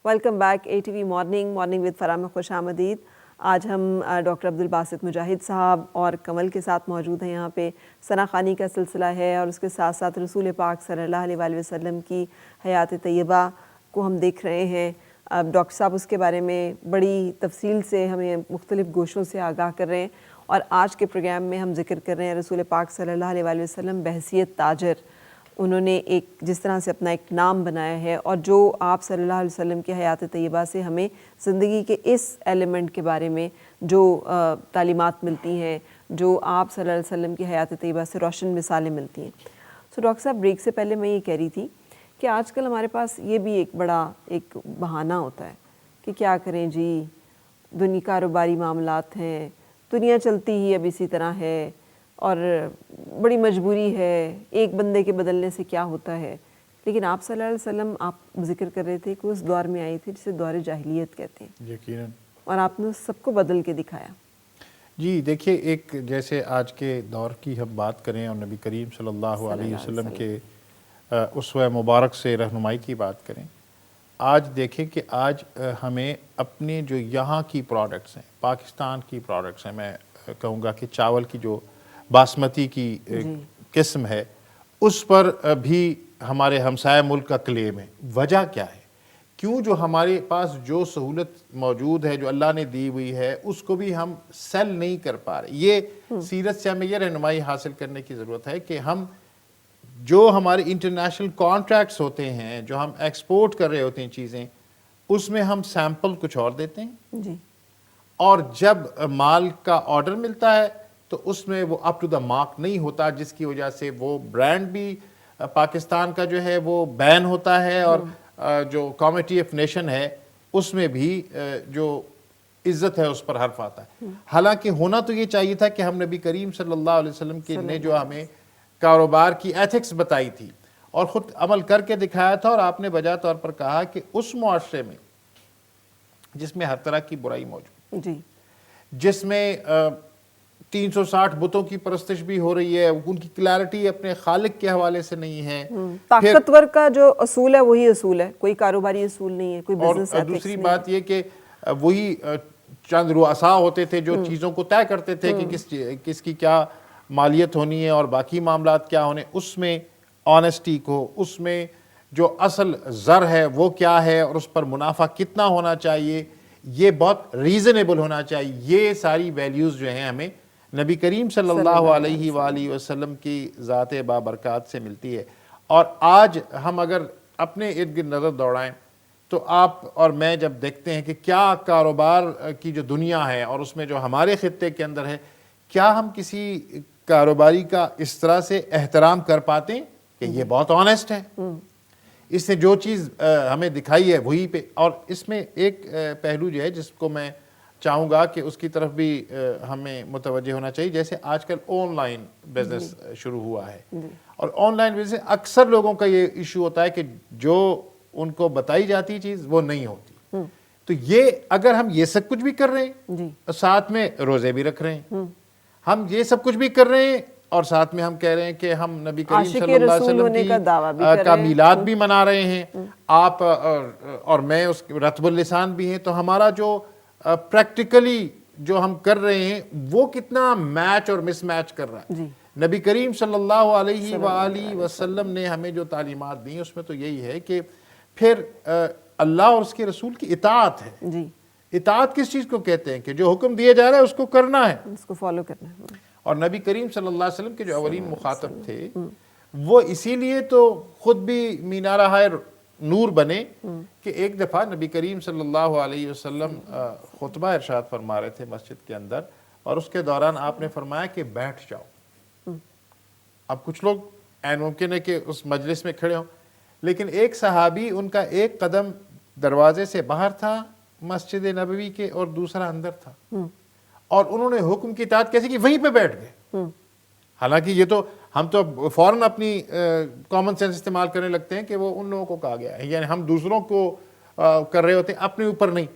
Welcome back ATV morning with فرامہ، خوش آمدید۔ آج ہم ڈاکٹر عبدالباسط مجاہد صاحب اور کمل کے ساتھ موجود ہیں۔ یہاں پہ ثنا خوانی کا سلسلہ ہے اور اس کے ساتھ ساتھ رسول پاک صلی اللہ علیہ وآلہ وسلم کی حیات طیبہ کو ہم دیکھ رہے ہیں۔ ڈاکٹر صاحب اس کے بارے میں بڑی تفصیل سے ہمیں مختلف گوشوں سے آگاہ کر رہے ہیں، اور آج کے پروگرام میں ہم ذکر کر رہے ہیں رسول پاک صلی اللہ علیہ وآلہ وسلم بحیثیت تاجر۔ انہوں نے جس طرح سے اپنا ایک نام بنایا ہے، اور جو آپ صلی اللہ علیہ وسلم کی حیات طیبہ سے ہمیں زندگی کے اس ایلیمنٹ کے بارے میں جو تعلیمات ملتی ہیں، جو آپ صلی اللہ علیہ وسلم کی حیات طیبہ سے روشن مثالیں ملتی ہیں۔ ڈاکٹر صاحب، بریک سے پہلے میں یہ کہہ رہی تھی کہ آج کل ہمارے پاس یہ بھی ایک بڑا بہانہ ہوتا ہے کہ کیا کریں جی، دنیا کاروباری معاملات ہیں، دنیا چلتی ہی اب اسی طرح ہے، اور بڑی مجبوری ہے، ایک بندے کے بدلنے سے کیا ہوتا ہے۔ لیکن آپ صلی اللہ علیہ وسلم، آپ ذکر کر رہے تھے کہ اس دور میں آئے تھے جسے دور جاہلیت کہتے ہیں، یقیناً، اور آپ نے سب کو بدل کے دکھایا۔ جی دیکھیے، ایک جیسے آج کے دور کی ہم بات کریں اور نبی کریم صلی اللہ علیہ وسلم کے اسوہ مبارک سے رہنمائی کی بات کریں، آج دیکھیں کہ آج ہمیں اپنے جو یہاں کی پروڈکٹس ہیں، پاکستان کی پروڈکٹس ہیں، میں کہوں گا کہ چاول کی جو باسمتی کی قسم ہے، اس پر بھی ہمارے ہمسایہ ملک کا کلیم ہے۔ وجہ کیا ہے؟ کیوں جو ہمارے پاس جو سہولت موجود ہے، جو اللہ نے دی ہوئی ہے، اس کو بھی ہم سیل نہیں کر پا رہے۔ یہ سیرت سے ہمیں یہ رہنمائی حاصل کرنے کی ضرورت ہے کہ ہم جو ہمارے انٹرنیشنل کانٹریکٹس ہوتے ہیں، جو ہم ایکسپورٹ کر رہے ہوتے ہیں چیزیں، اس میں ہم سیمپل کچھ اور دیتے ہیں، جی، اور جب مال کا آرڈر ملتا ہے تو اس میں وہ اپ ٹو دا مارک نہیں ہوتا، جس کی وجہ سے وہ برانڈ بھی پاکستان کا جو ہے وہ بین ہوتا ہے، اور جو کمیٹی آف نیشن ہے اس میں بھی جو عزت ہے اس پر حرف آتا ہے۔ حالانکہ ہونا تو یہ چاہیے تھا کہ ہم نبی کریم صلی اللہ علیہ وسلم نے جو ہمیں کاروبار کی ایتھکس بتائی تھی اور خود عمل کر کے دکھایا تھا، اور آپ نے بجا طور پر کہا کہ اس معاشرے میں جس میں ہر طرح کی برائی موجود، جی، جس میں 360 بتوں کی پرستش بھی ہو رہی ہے، ان کی کلیئرٹی اپنے خالق کے حوالے سے نہیں ہے، طاقتور کا جو اصول ہے وہی اصول ہے، کوئی کاروباری اصول نہیں ہے، کوئی بزنس اور دوسری بات یہ کہ وہی چند رؤساء ہوتے تھے جو چیزوں کو طے کرتے تھے کہ کس کی کیا مالیت ہونی ہے اور باقی معاملات کیا ہونے، اس میں آنیسٹی کو، اس میں جو اصل زر ہے وہ کیا ہے اور اس پر منافع کتنا ہونا چاہیے، یہ بہت ریزنیبل ہونا چاہیے، یہ ساری ویلیوز جو ہیں ہمیں نبی کریم صلی اللہ علیہ وآلہ وسلم کی ذات بابرکات سے ملتی ہے۔ اور آج ہم اگر اپنے ارد گرد نظر دوڑائیں تو آپ اور میں جب دیکھتے ہیں کہ کیا کاروبار کی جو دنیا ہے اور اس میں جو ہمارے خطے کے اندر ہے، کیا ہم کسی کاروباری کا اس طرح سے احترام کر پاتے ہیں کہ یہ بہت آنیسٹ ہے، اس نے جو چیز ہمیں دکھائی ہے وہی پہ۔ اور اس میں ایک پہلو جو ہے جس کو میں چاہوں گا کہ اس کی طرف بھی ہمیں متوجہ ہونا چاہیے، جیسے آج کل آن لائن بزنس شروع ہوا ہے، اور آن لائن بزنس اکثر لوگوں کا یہ ایشو ہوتا ہے کہ جو ان کو بتائی جاتی چیز وہ نہیں ہوتی۔ تو یہ اگر ہم یہ سب کچھ بھی کر رہے ہیں، ساتھ میں روزے بھی رکھ رہے ہیں، ہم یہ سب کچھ بھی کر رہے ہیں اور ساتھ میں ہم کہہ رہے ہیں کہ ہم نبی کریم صلی اللہ علیہ وسلم کا میلاد بھی منا رہے ہیں، آپ اور میں اس رطب اللسان بھی ہیں، تو ہمارا جو پریکٹیکلی جو ہم کر رہے ہیں وہ کتنا میچ اور مس میچ کر رہا ہے۔ نبی کریم صلی اللہ علیہ وآلہ وسلم نے ہمیں جو تعلیمات دی اس میں تو یہی ہے کہ پھر اللہ اور اس کے رسول کی اطاعت ہے۔ اطاعت کس چیز کو کہتے ہیں؟ کہ جو حکم دیا جا رہا ہے اس کو کرنا ہے، اس کو فالو کرنا ہے۔ اور نبی کریم صلی اللہ علیہ وسلم کے جو اولین مخاطب تھے وہ اسی لیے تو خود بھی مینارہ نور بنے کہ ایک دفعہ نبی کریم صلی اللہ علیہ وسلم خطبہ ارشاد فرما رہے تھے مسجد کے اندر، اور اس کے دوران آپ نے فرمایا کہ بیٹھ جاؤ۔ اب کچھ لوگ ممکن ہے کہ اس مجلس میں کھڑے ہوں، لیکن ایک صحابی ان کا ایک قدم دروازے سے باہر تھا مسجد نبوی کے اور دوسرا اندر تھا، اور انہوں نے حکم کی اطاعت کیسے کی؟ وہیں پہ بیٹھ گئے۔ حالانکہ یہ تو ہم تو فوراً اپنی کامن سینس استعمال کرنے لگتے ہیں کہ وہ ان لوگوں کو کہا گیا ہے، یعنی ہم دوسروں کو کر رہے ہوتے ہیں، اپنے اوپر نہیں۔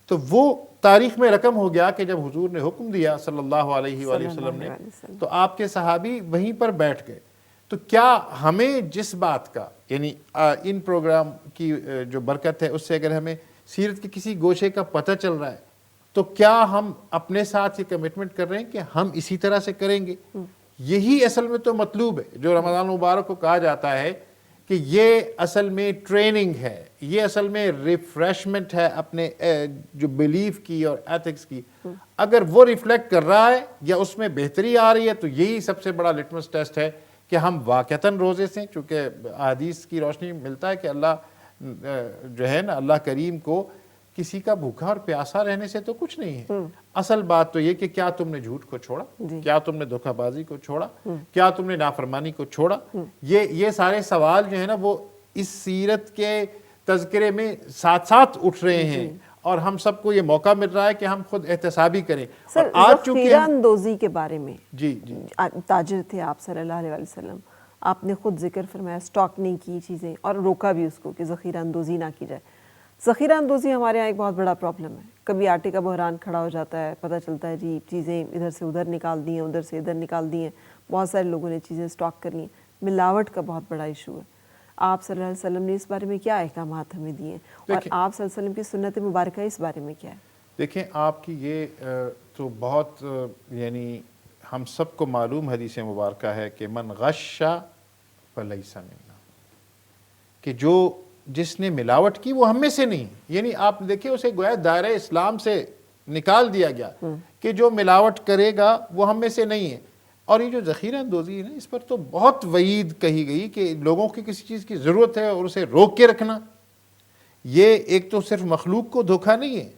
تو وہ تاریخ میں رقم ہو گیا کہ جب حضور نے حکم دیا صلی اللہ علیہ وآلہ وسلم نے تو آپ کے صحابی وہیں پر بیٹھ گئے۔ تو کیا ہمیں جس بات کا، یعنی ان پروگرام کی جو برکت ہے اس سے اگر ہمیں سیرت کے کسی گوشے کا پتہ چل رہا ہے تو کیا ہم اپنے ساتھ یہ کمٹمنٹ کر رہے ہیں کہ ہم اسی طرح سے کریں گے؟ یہی اصل میں تو مطلوب ہے جو رمضان مبارک کو کہا جاتا ہے کہ یہ اصل میں ٹریننگ ہے، یہ اصل میں ریفریشمنٹ ہے اپنے جو بیلیف کی اور ایتھکس کی. اگر وہ ریفلیکٹ کر رہا ہے یا اس میں بہتری آ رہی ہے تو یہی سب سے بڑا لٹمس ٹیسٹ ہے کہ ہم واقعتاً روزے سے، چونکہ احادیث کی روشنی ملتا ہے کہ اللہ جو ہے نا، اللہ کریم کو کسی کا بھوکا اور پیاسا رہنے سے تو کچھ نہیں ہے. اصل بات تو یہ کہ کیا تم نے جھوٹ کو چھوڑا، کیا تم نے دھوکہ بازی کو چھوڑا، کیا تم نے نافرمانی کو چھوڑا. یہ سارے سوال جو ہے نا وہ اس سیرت کے تذکرے میں ساتھ ساتھ اٹھ رہے ہیں اور ہم سب کو یہ موقع مل رہا ہے کہ ہم خود احتسابی کریں. سر ذخیرہ اندوزی کے بارے میں، جی تاجر تھے آپ صلی اللہ علیہ وسلم، آپ نے خود ذکر فرمایا سٹاک نہیں کی چیزیں اور روکا بھی اس کو کہ ذخیرہ اندوزی نہ کی جائے. ذخیرہ اندوزی ہمارے یہاں ایک بہت بڑا پرابلم ہے. کبھی آٹے کا بحران کھڑا ہو جاتا ہے، پتہ چلتا ہے جی چیزیں ادھر سے ادھر نکال دی ہیں، ادھر سے ادھر نکال دی ہیں، بہت سارے لوگوں نے چیزیں سٹاک کر لی ہیں. ملاوٹ کا بہت بڑا ایشو ہے. آپ صلی اللہ علیہ وسلم نے اس بارے میں کیا احکامات ہمیں دیے ہیں اور آپ صلی اللہ علیہ وسلم کی سنت مبارکہ اس بارے میں کیا ہے؟ دیکھیں آپ کی یہ تو بہت یعنی ہم سب کو معلوم حدیث مبارکہ ہے کہ من غش فلیس منا، کہ جس نے ملاوٹ کی وہ ہم میں سے نہیں. یعنی آپ دیکھیں اسے گویا دائرہ اسلام سے نکال دیا گیا کہ جو ملاوٹ کرے گا وہ ہم میں سے نہیں ہے. اور یہ جو ذخیرہ اندوزی ہے نا، اس پر تو بہت وعید کہی گئی کہ لوگوں کی کسی چیز کی ضرورت ہے اور اسے روک کے رکھنا. یہ ایک تو صرف مخلوق کو دھوکہ نہیں ہے،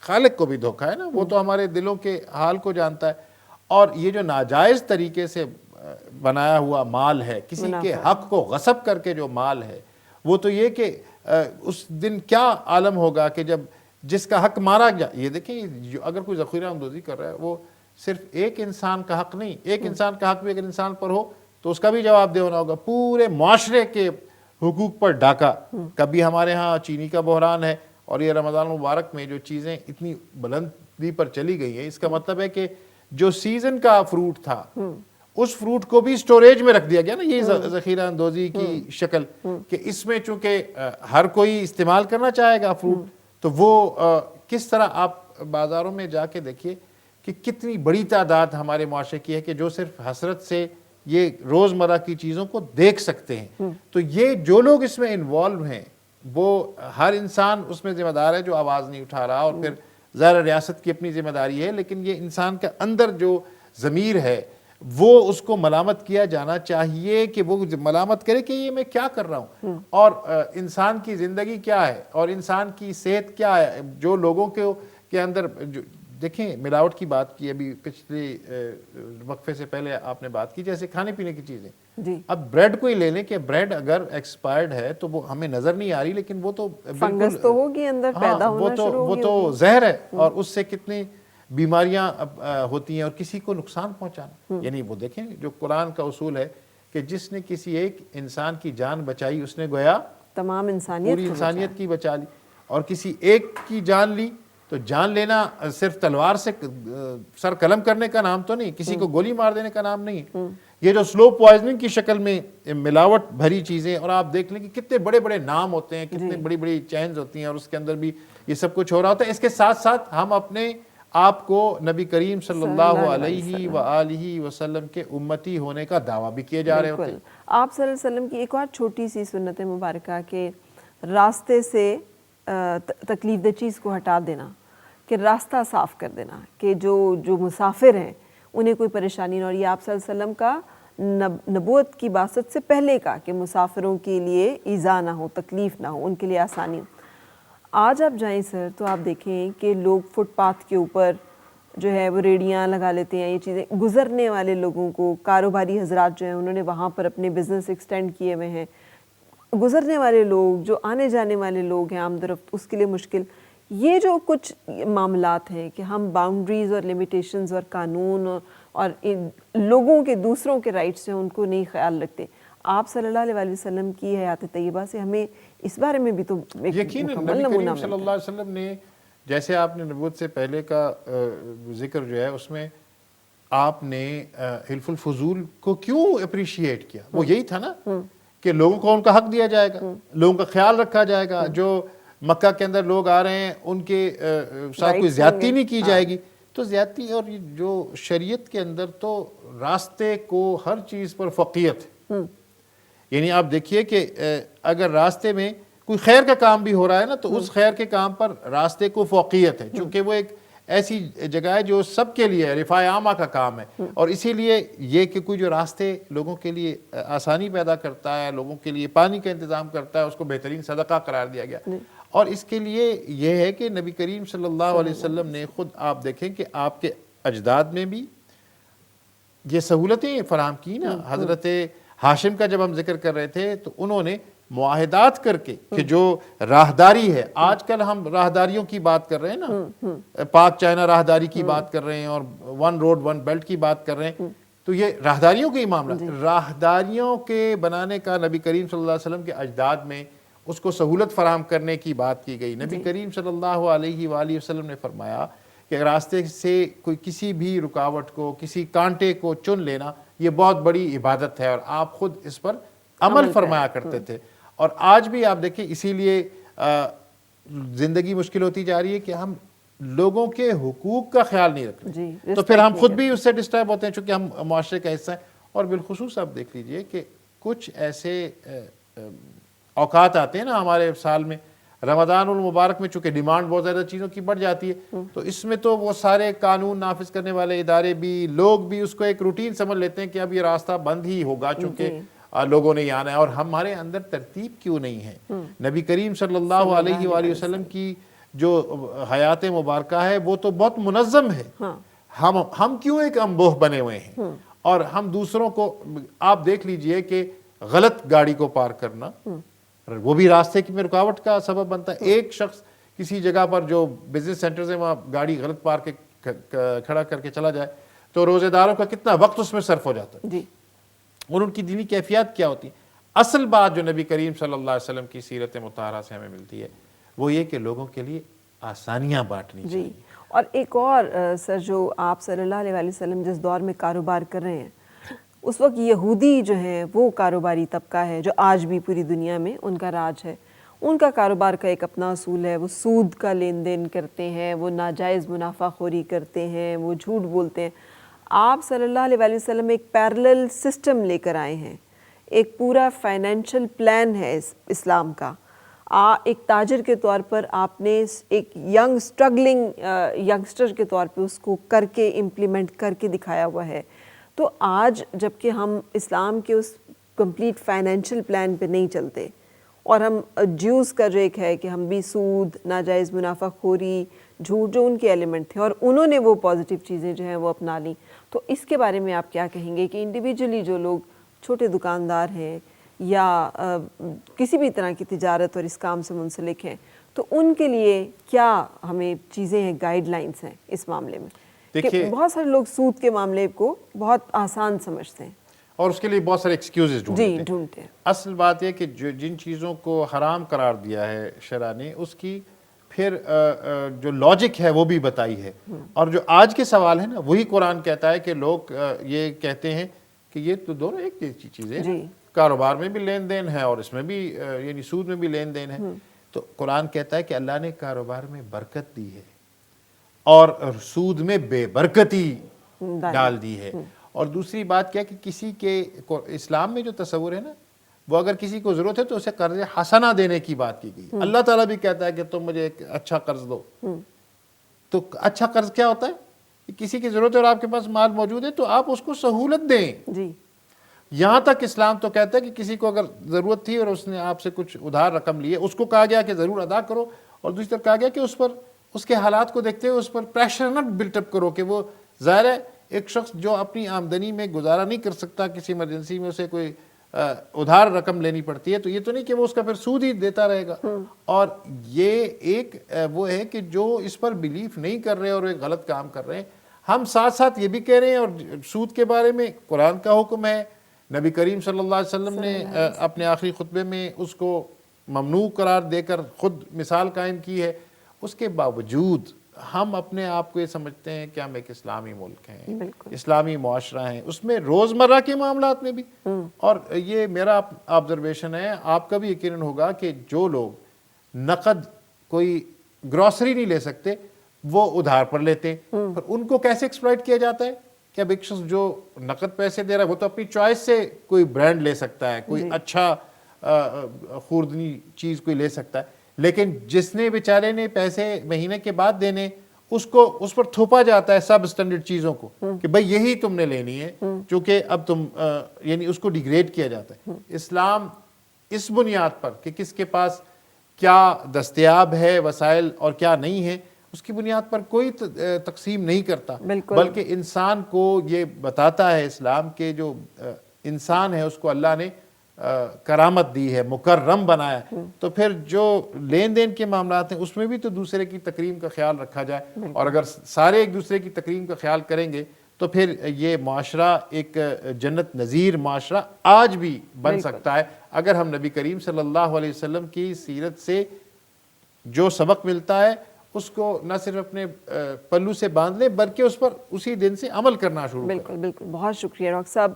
خالق کو بھی دھوکہ ہے نا، وہ تو ہمارے دلوں کے حال کو جانتا ہے. اور یہ جو ناجائز طریقے سے بنایا ہوا مال ہے، کسی کے حق کو غصب کر کے جو مال ہے، وہ تو یہ کہ اس دن کیا عالم ہوگا کہ جب جس کا حق مارا گیا. یہ دیکھیں اگر کوئی ذخیرہ اندوزی کر رہا ہے وہ صرف ایک انسان کا حق نہیں، ایک انسان کا حق بھی اگر انسان پر ہو تو اس کا بھی جواب دینا ہوگا. پورے معاشرے کے حقوق پر ڈاکہ. کبھی ہمارے ہاں چینی کا بحران ہے اور یہ رمضان مبارک میں جو چیزیں اتنی بلندی پر چلی گئی ہیں، اس کا مطلب ہے کہ جو سیزن کا فروٹ تھا اس فروٹ کو بھی سٹوریج میں رکھ دیا گیا نا. یہ ذخیرہ اندوزی کی شکل کہ اس میں چونکہ ہر کوئی استعمال کرنا چاہے گا فروٹ، تو وہ کس طرح آپ بازاروں میں جا کے دیکھیے کہ کتنی بڑی تعداد ہمارے معاشرے کی ہے کہ جو صرف حسرت سے یہ روزمرہ کی چیزوں کو دیکھ سکتے ہیں. تو یہ جو لوگ اس میں انوالو ہیں وہ ہر انسان اس میں ذمہ دار ہے جو آواز نہیں اٹھا رہا. اور پھر ظاہر ریاست کی اپنی ذمہ داری ہے، لیکن یہ انسان کے اندر جو ضمیر ہے وہ اس کو ملامت کیا جانا چاہیے کہ وہ ملامت کرے کہ یہ میں کیا کر رہا ہوں اور انسان کی زندگی کیا ہے اور انسان کی صحت کیا ہے. جو لوگوں کے اندر دیکھیں ملاوٹ کی بات کی ابھی پچھلے وقفے سے پہلے آپ نے بات کی، جیسے کھانے پینے کی چیزیں. اب بریڈ کو ہی لے لیں کہ بریڈ اگر ایکسپائرڈ ہے تو وہ ہمیں نظر نہیں آ رہی، لیکن وہ تو فنگس تو ہوگی اندر پیدا ہونا شروع ہوگی، وہ تو زہر ہے اور اس سے کتنی بیماریاں ہوتی ہیں اور کسی کو نقصان پہنچانا. یعنی وہ دیکھیں جو قرآن کا اصول ہے کہ جس نے کسی ایک انسان کی جان بچائی اس نے گویا تمام پوری انسانیت کی بچا لی. اور کسی ایک کی جان لی تو جان لینا صرف تلوار سے سر قلم کرنے کا نام تو نہیں، کسی کو گولی مار دینے کا نام نہیں. یہ جو سلو پوائزننگ کی شکل میں ملاوٹ بھری چیزیں، اور آپ دیکھ لیں کہ کتنے بڑے بڑے نام ہوتے ہیں، کتنے بڑی بڑی چینز ہوتی ہیں اور اس کے اندر بھی یہ سب کچھ ہو رہا ہوتا ہے. اس کے ساتھ ساتھ ہم اپنے آپ کو نبی کریم صلی اللہ علیہ وآلہ وسلم کے امتی ہونے کا دعویٰ بھی کیے جا رہے ہوتے ہیں. آپ صلی اللہ علیہ وسلم کی ایک اور چھوٹی سی سنت مبارکہ کہ راستے سے تکلیف دہ چیز کو ہٹا دینا، کہ راستہ صاف کر دینا، کہ جو مسافر ہیں انہیں کوئی پریشانی نہ ہو. یہ آپ صلی اللہ علیہ وسلم کا نبوت کی بعثت سے پہلے کا کہ مسافروں کے لیے ایذا نہ ہو، تکلیف نہ ہو، ان کے لیے آسانی ہو. آج آپ جائیں سر تو آپ دیکھیں کہ لوگ فٹ پاتھ کے اوپر جو ہے وہ ریڑیاں لگا لیتے ہیں. یہ چیزیں گزرنے والے لوگوں کو، کاروباری حضرات جو ہیں انہوں نے وہاں پر اپنے بزنس ایکسٹینڈ کیے ہوئے ہیں. گزرنے والے لوگ، جو آنے جانے والے لوگ ہیں عام طرف، اس کے لیے مشکل. یہ جو کچھ معاملات ہیں کہ ہم باؤنڈریز اور لیمیٹیشنز اور قانون اور لوگوں کے دوسروں کے رائٹس ہیں ان کو نہیں خیال رکھتے. آپ صلی اللہ علیہ وسلم کی حیات طیبہ سے ہمیں اس بارے میں بھی تو یقیناً نبی کریم صلی اللہ علیہ وسلم نے، جیسے آپ نے نبوت سے پہلے کا ذکر جو ہے اس میں آپ نے حلف الفضول کو کیوں اپریشیٹ کیا؟ وہ یہی تھا نا کہ لوگوں کو ان کا حق دیا جائے گا، لوگوں کا خیال رکھا جائے گا. جو مکہ کے اندر لوگ آ رہے ہیں ان کے ساتھ کوئی زیادتی نہیں کی جائے گی. تو زیادتی اور جو شریعت کے اندر تو راستے کو ہر چیز پر فوقیت ہے. یعنی آپ دیکھیے کہ اگر راستے میں کوئی خیر کا کام بھی ہو رہا ہے نا تو اس خیر کے کام پر راستے کو فوقیت ہے, چونکہ وہ ایک ایسی جگہ ہے جو سب کے لیے رفاع عامہ کا کام ہے. اور اسی لیے یہ کہ کوئی جو راستے لوگوں کے لیے آسانی پیدا کرتا ہے, لوگوں کے لیے پانی کا انتظام کرتا ہے, اس کو بہترین صدقہ قرار دیا گیا. اور اس کے لیے یہ ہے کہ نبی کریم صلی اللہ علیہ وسلم نے خود آپ دیکھیں کہ آپ کے اجداد میں بھی یہ سہولتیں فراہم کی نا. حضرت ہاشم کا جب ہم ذکر کر رہے تھے تو انہوں نے معاہدات کر کے کہ جو راہداری ہے, آج کل ہم راہداریوں کی بات کر رہے ہیں نا, پاک چائنا راہداری کی بات کر رہے ہیں اور ون روڈ ون بیلٹ کی بات کر رہے ہیں, تو یہ راہداریوں کے ہی معاملہ. راہداریوں کے بنانے کا نبی کریم صلی اللہ علیہ وسلم کے اجداد میں اس کو سہولت فراہم کرنے کی بات کی گئی. نبی کریم صلی اللہ علیہ وآلہ وسلم نے فرمایا کہ راستے سے کوئی کسی بھی رکاوٹ کو, کسی کانٹے کو چن لینا یہ بہت بڑی عبادت ہے, اور آپ خود اس پر عمل فرمایا کرتے تھے. اور آج بھی آپ دیکھیں اسی لیے زندگی مشکل ہوتی جا رہی ہے کہ ہم لوگوں کے حقوق کا خیال نہیں رکھ رہے, تو پھر ہم خود بھی اس سے ڈسٹرب ہوتے ہیں چونکہ ہم معاشرے کا حصہ ہیں. اور بالخصوص آپ دیکھ لیجئے کہ کچھ ایسے اوقات آتے ہیں نا ہمارے سال میں, رمضان المبارک میں چونکہ ڈیمانڈ بہت زیادہ چیزوں کی بڑھ جاتی ہے, تو اس میں تو وہ سارے قانون نافذ کرنے والے ادارے بھی, لوگ بھی اس کو ایک روٹین سمجھ لیتے ہیں کہ اب یہ راستہ بند ہی ہوگا چونکہ لوگوں نے آنا ہے. اور ہمارے اندر ترتیب کیوں نہیں ہے؟ نبی کریم صلی اللہ علیہ وآلہ وسلم کی جو حیات مبارکہ ہے وہ تو بہت منظم ہے. ہم کیوں ایک انبوہ بنے ہوئے ہیں؟ اور ہم دوسروں کو, آپ دیکھ لیجئے کہ غلط گاڑی کو پار کرنا وہ بھی راستے میں رکاوٹ کا سبب بنتا ہے. ایک شخص کسی جگہ پر جو بزنس سینٹرز ہیں وہاں گاڑی غلط پار کے کھڑا کر کے چلا جائے تو روزے داروں کا کتنا وقت اس میں صرف ہو جاتا ہے, اور ان کی دینی کیفیات کیا ہوتی ہے. اصل بات جو نبی کریم صلی اللہ علیہ وسلم کی سیرت مطہرہ سے ہمیں ملتی ہے وہ یہ کہ لوگوں کے لیے آسانیاں بانٹنی چاہیے. اور ایک اور سر, جو آپ صلی اللہ علیہ وآلہ وسلم جس دور میں کاروبار کر رہے ہیں اس وقت یہودی جو ہیں وہ کاروباری طبقہ ہے جو آج بھی پوری دنیا میں ان کا راج ہے. ان کا کاروبار کا ایک اپنا اصول ہے, وہ سود کا لین دین کرتے ہیں, وہ ناجائز منافع خوری کرتے ہیں, وہ جھوٹ بولتے ہیں. آپ صلی اللہ علیہ وآلہ وسلم ایک پیرلل سسٹم لے کر آئے ہیں, ایک پورا فائنینشل پلان ہے اسلام کا. ایک تاجر کے طور پر آپ نے ایک اسٹرگلنگ ینگسٹر کے طور پہ اس کو کر کے امپلیمنٹ کر کے دکھایا ہوا ہے. تو آج جب کہ ہم اسلام کے اس کمپلیٹ فائنینشیل پلان پہ نہیں چلتے اور ہم جیوز کا جو ایک ہے کہ ہم بھی سود, ناجائز منافع خوری, جھوٹ جو ان کے ایلیمنٹ تھے اور انہوں نے وہ پازیٹیو چیزیں جو ہیں وہ اپنا لیں, تو اس کے بارے میں آپ کیا کہیں گے کہ انڈیویجولی جو لوگ چھوٹے دکاندار ہیں یا کسی بھی طرح کی تجارت اور اس کام سے منسلک ہیں تو ان کے لیے کیا ہمیں چیزیں ہیں, گائیڈ لائنس ہیں اس معاملے میں؟ کہ بہت سارے لوگ سود کے معاملے کو بہت آسان سمجھتے ہیں اور اس کے لیے بہت سارے ایکسکیوزز ڈھونڈتے ہیں. اصل بات یہ کہ جن چیزوں کو حرام قرار دیا ہے شرع نے اس کی پھر جو لاجک ہے وہ بھی بتائی ہے. اور جو آج کے سوال ہے نا وہی قرآن کہتا ہے کہ لوگ یہ کہتے ہیں کہ یہ تو دونوں ایک جیسی چیزیں ہیں, کاروبار میں بھی لین دین ہے اور اس میں بھی یعنی سود میں بھی لین دین ہے. تو قرآن کہتا ہے کہ اللہ نے کاروبار میں برکت دی ہے اور سود میں بے برکتی ڈال دی ہے. اور دوسری بات کیا کہ کسی کے اسلام میں جو تصور ہے نا وہ اگر کسی کو ضرورت ہے تو اسے قرض حسنہ دینے کی بات کی گئی. اللہ تعالیٰ بھی کہتا ہے کہ تم مجھے ایک اچھا قرض دو. تو اچھا قرض کیا ہوتا ہے کہ کسی کی ضرورت ہے اور آپ کے پاس مال موجود ہے تو آپ اس کو سہولت دیں. یہاں تک اسلام تو کہتا ہے کہ کسی کو اگر ضرورت تھی اور اس نے آپ سے کچھ ادھار رقم لی ہے اس کو کہا گیا کہ ضرور ادا کرو, اور دوسری طرف کہا گیا کہ اس پر اس کے حالات کو دیکھتے ہوئے اس پر پریشر نہ بلٹ اپ کرو کہ وہ ظاہر ہے ایک شخص جو اپنی آمدنی میں گزارا نہیں کر سکتا, کسی ایمرجنسی میں اسے کوئی ادھار رقم لینی پڑتی ہے تو یہ تو نہیں کہ وہ اس کا پھر سود ہی دیتا رہے گا. اور یہ ایک وہ ہے کہ جو اس پر بلیف نہیں کر رہے اور ایک غلط کام کر رہے ہیں. ہم ساتھ ساتھ یہ بھی کہہ رہے ہیں اور سود کے بارے میں قرآن کا حکم ہے, نبی کریم صلی اللہ علیہ وسلم نے اپنے آخری خطبے میں اس کو ممنوع قرار دے کر خود مثال قائم کی ہے. اس کے باوجود ہم اپنے آپ کو یہ سمجھتے ہیں کہ ہم ایک اسلامی ملک ہیں, اسلامی معاشرہ ہیں, اس میں روزمرہ کے معاملات میں بھی. اور یہ میرا آبزرویشن ہے, آپ کا بھی یقیناً ہوگا کہ جو لوگ نقد کوئی گروسری نہیں لے سکتے وہ ادھار پر لیتے ہیں. پر ان کو کیسے ایکسپلائٹ کیا جاتا ہے کہ اب ایک شخص جو نقد پیسے دے رہا ہے وہ تو اپنی چوائس سے کوئی برانڈ لے سکتا ہے, کوئی اچھا خوردنی چیز کوئی لے سکتا ہے, لیکن جس نے بیچارے نے پیسے مہینے کے بعد دینے اس پر تھوپا جاتا ہے سب اسٹینڈرڈ چیزوں کو کہ بھئی یہی تم نے لینی ہے, چونکہ اب تم یعنی اس کو ڈیگریڈ کیا جاتا ہے. اسلام اس بنیاد پر کہ کس کے پاس کیا دستیاب ہے وسائل اور کیا نہیں ہے اس کی بنیاد پر کوئی تقسیم نہیں کرتا, بلکہ انسان کو یہ بتاتا ہے اسلام کے جو انسان ہے اس کو اللہ نے کرامت دی ہے, مکرم بنایا ہے, تو پھر جو لین دین کے معاملات ہیں اس میں بھی تو دوسرے کی تکریم کا خیال رکھا جائے, اور اگر سارے ایک دوسرے کی تکریم کا خیال کریں گے تو پھر یہ معاشرہ ایک جنت نظیر معاشرہ آج بھی بن سکتا ہے اگر ہم نبی کریم صلی اللہ علیہ وسلم کی سیرت سے جو سبق ملتا ہے اس کو نہ صرف اپنے پلو سے باندھ لیں بلکہ اس پر اسی دن سے عمل کرنا شروع کریں. بالکل بالکل, بہت شکریہ ڈاکٹر صاحب.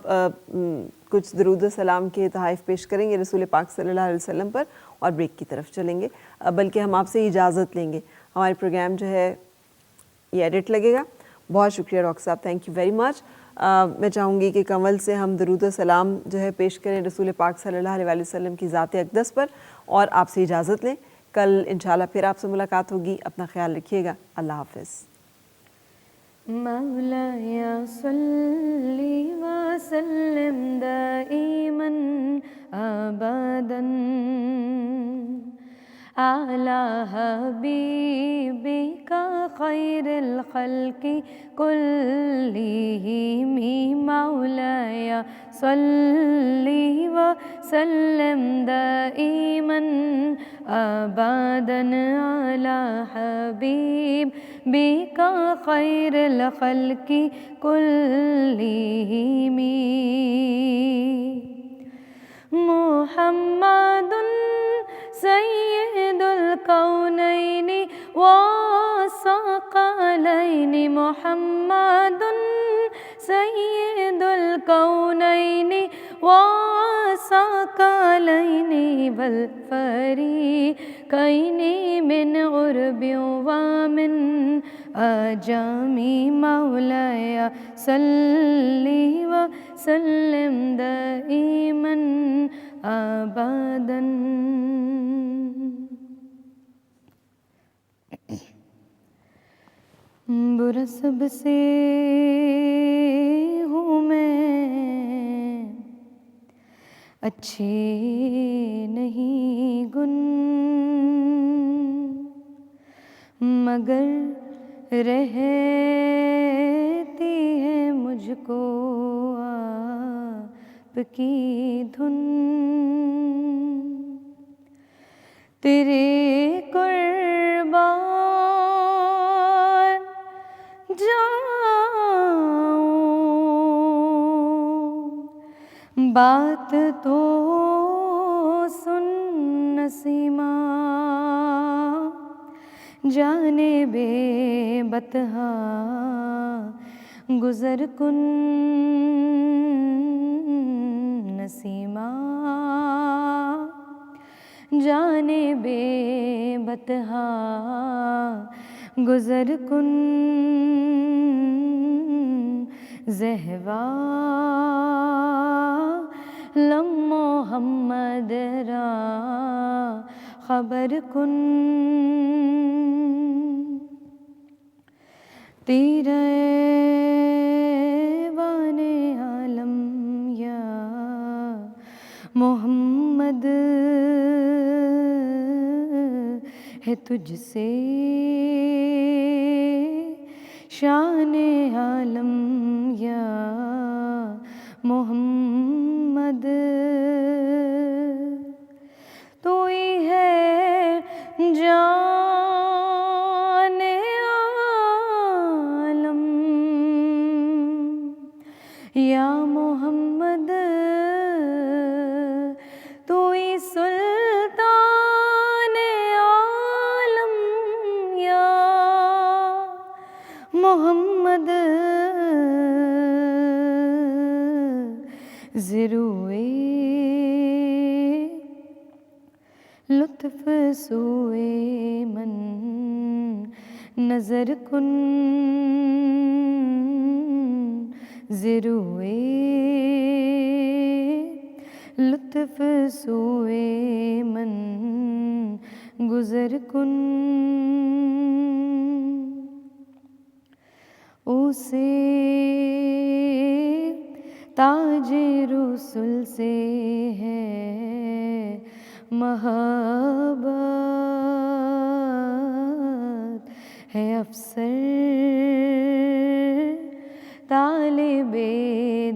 کچھ درود و سلام کے تحائف پیش کریں گے رسول پاک صلی اللہ علیہ وسلم پر اور بریک کی طرف چلیں گے, بلکہ ہم آپ سے اجازت لیں گے, ہمارے پروگرام جو ہے یہ ایڈٹ لگے گا. بہت شکریہ ڈاکٹر صاحب, تھینک یو ویری مچ. میں چاہوں گی کہ کنول سے ہم درود و سلام جو ہے پیش کریں رسول پاک صلی اللہ علیہ وسلم کی ذات اقدس پر اور آپ سے اجازت لیں. کل انشاءاللہ پھر آپ سے ملاقات ہوگی. اپنا خیال رکھیے گا. اللہ حافظ. مولاي صل وسلم دائما أبدا على حبيبك خير الخلق كلهم. مولاي صل وسلم دائما أبدا على حبيبك خير الخلق كلهم. محمد سيد الكونين والثقلين. محمد سيد الكونين والثقلين والفريقين من غرب ومن عجم. مولاي صل وسلم دائما أبدا. برا سب سے ہوں میں اچھے نہیں گن مگر رہتی ہے مجھ کو آپ کی دھن. تیرے قربان جاؤں بات تو سن نسیمہ. جانے بے بتہا گزر کن نسیمہ. جانے بے بتہا گزر کن زہوا لم محمد را خبر کن. تیرا ایوان عالم یا محمد ہے تجھ سے شان عالم یا محمد. تو ہی ہے جان عالم یا محمد. تو ہی سلطان عالم یا محمد. ضروے لطف سوئے من نظر کن زروئے لطف سوئے من گزر کن اسے تاج رسل سے ہے محبت ہے افسر طالب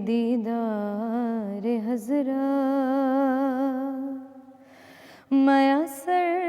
دیدار حضرت میسر